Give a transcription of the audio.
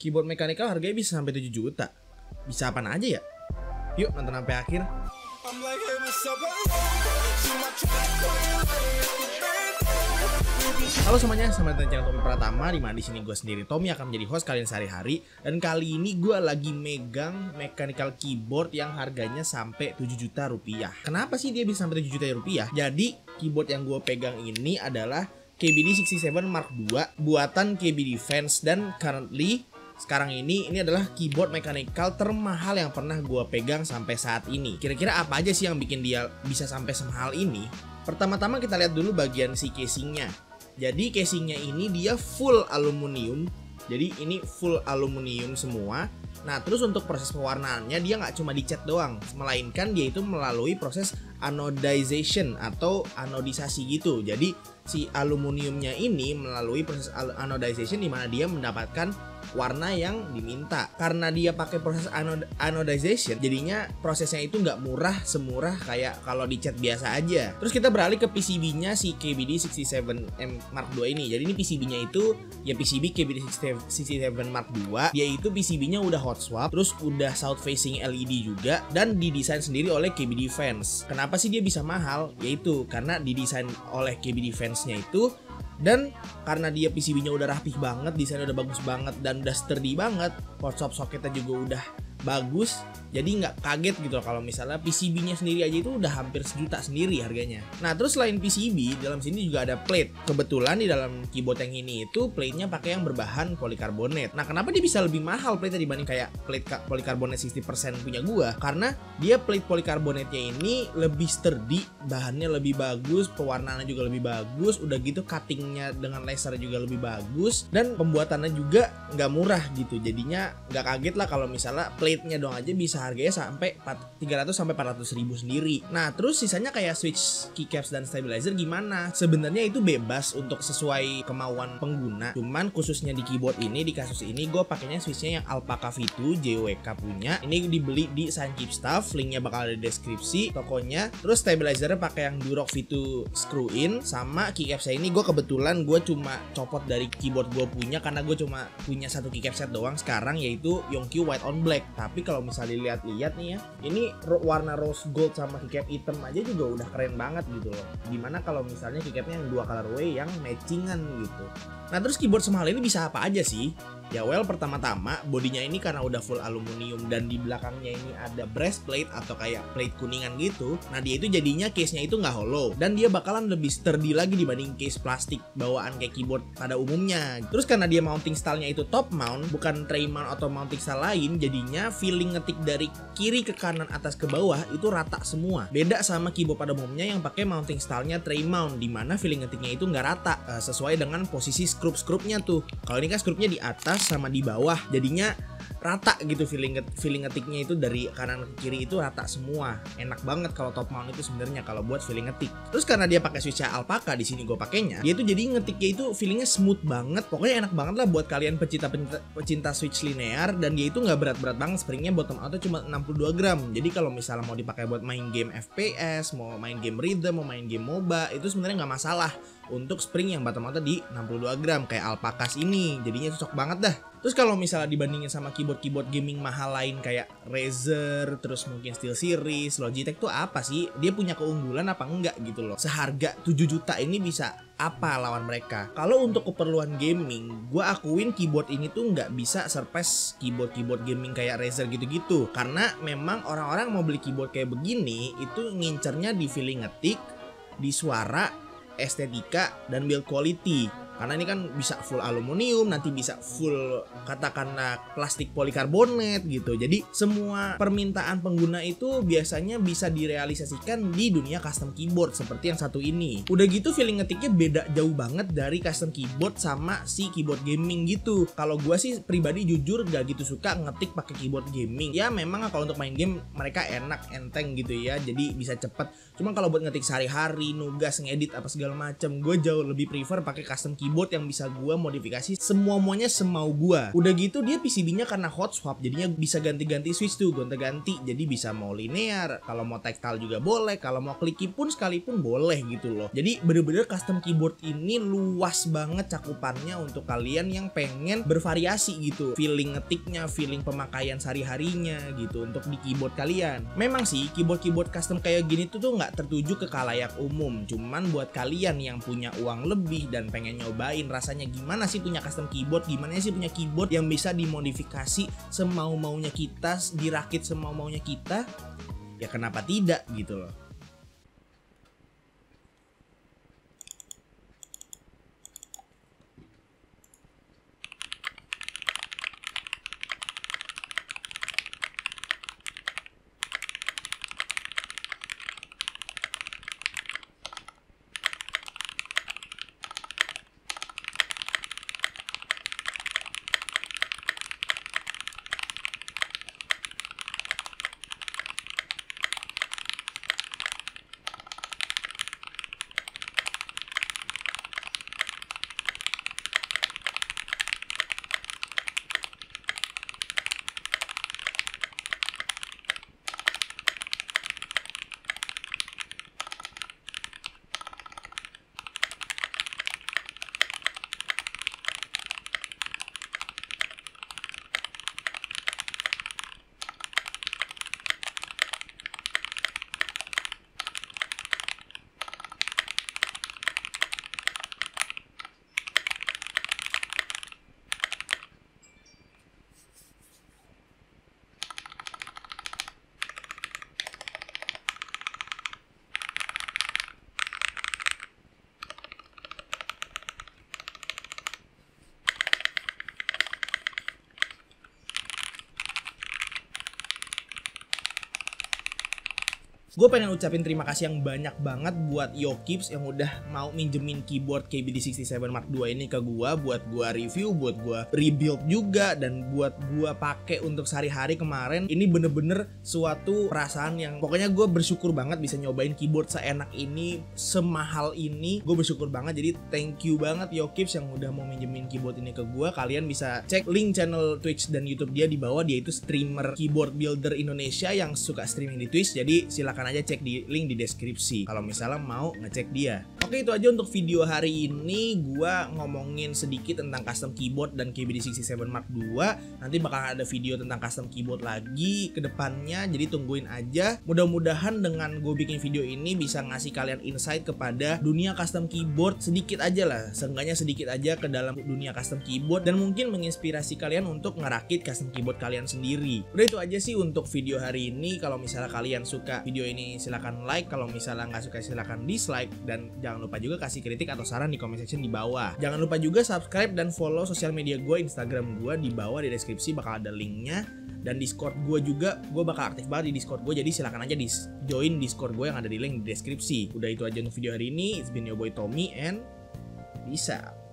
keyboard mechanical harganya bisa sampai 7 juta. Bisa apaan aja ya? Yuk nonton sampai akhir. Halo semuanya, selamat datang di channel Tommy Pratama, di mana di sini gue sendiri Tommy akan menjadi host kalian sehari-hari. Dan kali ini gue lagi megang mechanical keyboard yang harganya sampai 7 juta rupiah. Kenapa sih dia bisa sampai 7 juta rupiah? Jadi keyboard yang gue pegang ini adalah KBD 67 Mark II buatan KBD Fans, dan currently sekarang ini adalah keyboard mechanical termahal yang pernah gue pegang sampai saat ini. Kira-kira apa aja sih yang bikin dia bisa sampai semahal ini? Pertama-tama kita lihat dulu bagian si casingnya. Jadi casingnya ini dia full aluminium. Jadi ini full aluminium semua. Nah terus untuk proses pewarnaannya dia nggak cuma dicat doang, melainkan dia itu melalui proses anodization atau anodisasi gitu. Jadi si aluminiumnya ini melalui proses anodization di mana dia mendapatkan warna yang diminta. Karena dia pakai proses anodization, jadinya prosesnya itu nggak murah semurah kayak kalau dicat biasa aja. Terus kita beralih ke PCB-nya si KBD 67M Mark II ini. Jadi ini PCB-nya itu ya PCB KBD 67 Mark II. Dia itu PCB-nya udah hot swap, terus udah south facing LED juga, dan didesain sendiri oleh KBD Fans. Kenapa sih dia bisa mahal? Yaitu karena didesain oleh KBD Fans-nya itu, dan karena dia PCB-nya udah rapih banget, desainnya udah bagus banget, dan udah sturdy banget, hot swap socketnya juga udah bagus. Jadi nggak kaget gitu kalau misalnya PCB-nya sendiri aja itu udah hampir sejuta sendiri harganya. Nah terus selain PCB, dalam sini juga ada plate. Kebetulan di dalam keyboard yang ini itu plate-nya pakai yang berbahan polikarbonat. Nah kenapa dia bisa lebih mahal plate-nya dibanding kayak plate polikarbonat 60% punya gua? Karena dia plate polikarbonatnya ini lebih sturdy, bahannya lebih bagus, pewarnaannya juga lebih bagus, udah gitu cuttingnya dengan laser juga lebih bagus, dan pembuatannya juga nggak murah gitu. Jadinya nggak kaget lah kalau misalnya plate-nya doang aja bisa harganya sampai 300 sampai 400 ribu sendiri. Nah terus sisanya kayak switch, keycaps, dan stabilizer gimana? Sebenarnya itu bebas untuk sesuai kemauan pengguna. Cuman khususnya di keyboard ini, di kasus ini gue pakainya switchnya yang Alpaca V2 JWK punya. Ini dibeli di Sun Chip Stuff, linknya bakal ada di deskripsi tokonya. Terus stabilizernya pakai yang Durock V2 screw in, sama keycapsnya ini gue kebetulan gue cuma copot dari keyboard gue punya karena gue cuma punya satu keycap set doang sekarang, yaitu Yongki White on Black. Tapi kalau misalnya dilihat-lihat nih ya, ini warna rose gold sama keycap hitam aja juga udah keren banget gitu loh. Dimana kalau misalnya keycapnya yang dua colorway yang matchingan gitu. Nah terus keyboard semahal ini bisa apa aja sih? Ya well, pertama-tama bodinya ini karena udah full aluminium dan di belakangnya ini ada breastplate atau kayak plate kuningan gitu. Nah dia itu jadinya case-nya itu nggak hollow, dan dia bakalan lebih sturdy lagi dibanding case plastik bawaan kayak keyboard pada umumnya. Terus karena dia mounting stylenya itu top mount, bukan tray mount atau mounting style lain, jadinya feeling ngetik dari kiri ke kanan, atas ke bawah itu rata semua. Beda sama keyboard pada umumnya yang pakai mounting stylenya tray mount, dimana feeling ngetiknya itu nggak rata sesuai dengan posisi skrup-skrupnya tuh. Kalau ini kan skrupnya di atas sama di bawah, jadinya rata gitu feeling ngetiknya itu dari kanan ke kiri itu rata semua. Enak banget kalau top mount itu sebenarnya kalau buat feeling ngetik. Terus karena dia pakai switch Alpaca, di sini gue pakainya, dia tuh jadi ngetiknya itu feelingnya smooth banget. Pokoknya enak banget lah buat kalian pecinta switch linear, dan dia itu nggak berat-berat banget. Springnya bottom outnya cuma 62 gram. Jadi kalau misalnya mau dipakai buat main game FPS, mau main game rhythm, mau main game MOBA, itu sebenarnya nggak masalah untuk spring yang bottom outnya di 62 gram kayak Alpaca ini. Jadinya cocok banget dah. Terus kalau misalnya dibandingin sama keyboard gaming mahal lain kayak Razer, terus mungkin SteelSeries, Logitech tuh apa sih? Dia punya keunggulan apa enggak gitu loh? Seharga 7 juta ini bisa apa lawan mereka? Kalau untuk keperluan gaming, gue akuin keyboard ini tuh nggak bisa surpass keyboard gaming kayak Razer gitu-gitu. Karena memang orang-orang mau beli keyboard kayak begini itu ngincernya di feeling ngetik, di suara, estetika, dan build quality. Karena ini kan bisa full aluminium, nanti bisa full katakanlah plastik polikarbonat gitu. Jadi semua permintaan pengguna itu biasanya bisa direalisasikan di dunia custom keyboard seperti yang satu ini. Udah gitu feeling ngetiknya beda jauh banget dari custom keyboard sama si keyboard gaming gitu. Kalau gua sih pribadi jujur gak gitu suka ngetik pakai keyboard gaming. Ya memang kalau untuk main game mereka enak, enteng gitu ya, jadi bisa cepet. Cuma kalau buat ngetik sehari-hari, nugas, ngedit apa segala macam, gue jauh lebih prefer pakai custom keyboard keyboard yang bisa gue modifikasi semua-muanya semau gue. Udah gitu dia PCB-nya karena hot swap, jadinya bisa ganti-ganti switch tuh, gonta-ganti. Jadi bisa mau linear, kalau mau tactile juga boleh, kalau mau clicky pun sekalipun boleh gitu loh. Jadi bener-bener custom keyboard ini luas banget cakupannya untuk kalian yang pengen bervariasi gitu, feeling ngetiknya, feeling pemakaian sehari-harinya gitu untuk di keyboard kalian. Memang sih keyboard custom kayak gini tuh nggak tertuju ke khalayak umum, cuman buat kalian yang punya uang lebih dan pengen nyobain rasanya gimana sih punya custom keyboard, gimana sih punya keyboard yang bisa dimodifikasi semau-maunya kita, dirakit semau-maunya kita, ya kenapa tidak gitu loh. Gue pengen ucapin terima kasih yang banyak banget buat Yokeeps yang udah mau minjemin keyboard KBD67 Mark II ini ke gue, buat gue review, buat gue rebuild juga, dan buat gue pakai untuk sehari-hari kemarin. Ini bener-bener suatu perasaan yang pokoknya gue bersyukur banget bisa nyobain keyboard seenak ini, semahal ini. Gue bersyukur banget, jadi thank you banget Yokeeps yang udah mau minjemin keyboard ini ke gue. Kalian bisa cek link channel Twitch dan YouTube dia di bawah. Dia itu streamer keyboard builder Indonesia yang suka streaming di Twitch, jadi silakan aja cek di link di deskripsi kalau misalnya mau ngecek dia. Oke, itu aja untuk video hari ini. Gua ngomongin sedikit tentang custom keyboard dan KBD67 Mark II. Nanti bakal ada video tentang custom keyboard lagi ke depannya, jadi tungguin aja. Mudah-mudahan dengan gue bikin video ini bisa ngasih kalian insight kepada dunia custom keyboard sedikit aja lah, seenggaknya sedikit aja ke dalam dunia custom keyboard, dan mungkin menginspirasi kalian untuk ngerakit custom keyboard kalian sendiri. Udah itu aja sih untuk video hari ini. Kalau misalnya kalian suka video ini silahkan like, kalau misalnya nggak suka silahkan dislike, dan jangan lupa juga kasih kritik atau saran di comment section di bawah. Jangan lupa juga subscribe dan follow sosial media gue, Instagram gue di bawah di deskripsi bakal ada linknya, dan Discord gue juga, gue bakal aktif banget di Discord gue, jadi silahkan aja join Discord gue yang ada di link di deskripsi. Udah itu aja untuk video hari ini. It's been your boy Tommy and peace out.